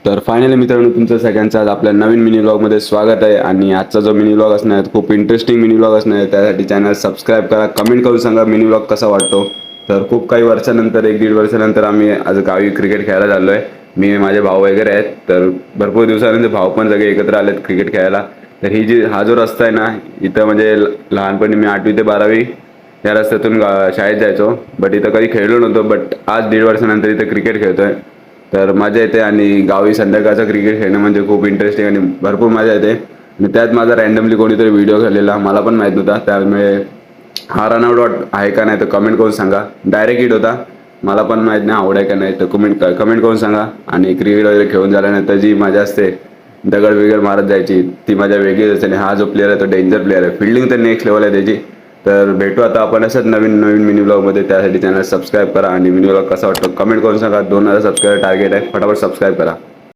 तर फायनली मित्रांनो तुमचं सगळ्यांचं आज आपल्या नवीन मिनी व्लॉगमध्ये स्वागत आहे. आणि आजचा जो मिनी व्लॉग असणार आहे खूप इंटरेस्टिंग मिनी व्लॉग असणार आहे. त्यासाठी चॅनल सबस्क्राईब करा, कमेंट करून सांगा मिनी व्लॉग कसा वाटतो. तर खूप काही वर्षानंतर 1-1.5 वर्षानंतर आम्ही आज गावी क्रिकेट खेळायला चाललो आहे. मी माझे भाऊ वगैरे आहेत. तर भरपूर दिवसानंतर भाऊ पण सगळे एकत्र आलेत क्रिकेट खेळायला. तर हा जो रस्ता आहे ना इथं म्हणजे लहानपणी मी 8वी ते 12वी या रस्त्यातून शाळेत जायचो. बट इथं कधी खेळलो नव्हतो. बट आज 1.5 वर्षानंतर इथं क्रिकेट खेळतोय. तर मजा येते आणि गावी संध्याकाळचं क्रिकेट खेळणं म्हणजे खूप इंटरेस्टिंग आणि भरपूर मजा येते. आणि त्यात माझा रँडमली कोणीतरी व्हिडिओ झालेला मला पण माहीत नव्हता. त्यामुळे हा रनआउट आहे का नाही तर कमेंट करून सांगा. डायरेक्ट हिट होता, मला पण माहीत नाही आवड आहे का नाही तर कमेंट करून सांगा. आणि क्रिकेट वगैरे खेळून झाल्यानंतर जी मजा असते दगड वगैरे मारत जायची ती मजा वेगळीच असते. आणि हा जो प्लेअर आहे तो डेंजर प्लेअर आहे, फिल्डिंग तर नेक्स्ट लेवल आहे त्याची. तर भेटू आता आपण असंच नवीन नवीन मिनी ब्लॉगमध्ये. त्यासाठी चॅनल सबस्क्राईब करा आणि मिनी ब्लॉग कसा वाटतो कमेंट करून सांगा. 2000 सबस्क्राईबर टार्गेट आहे, फटाफट सबस्क्राईब करा.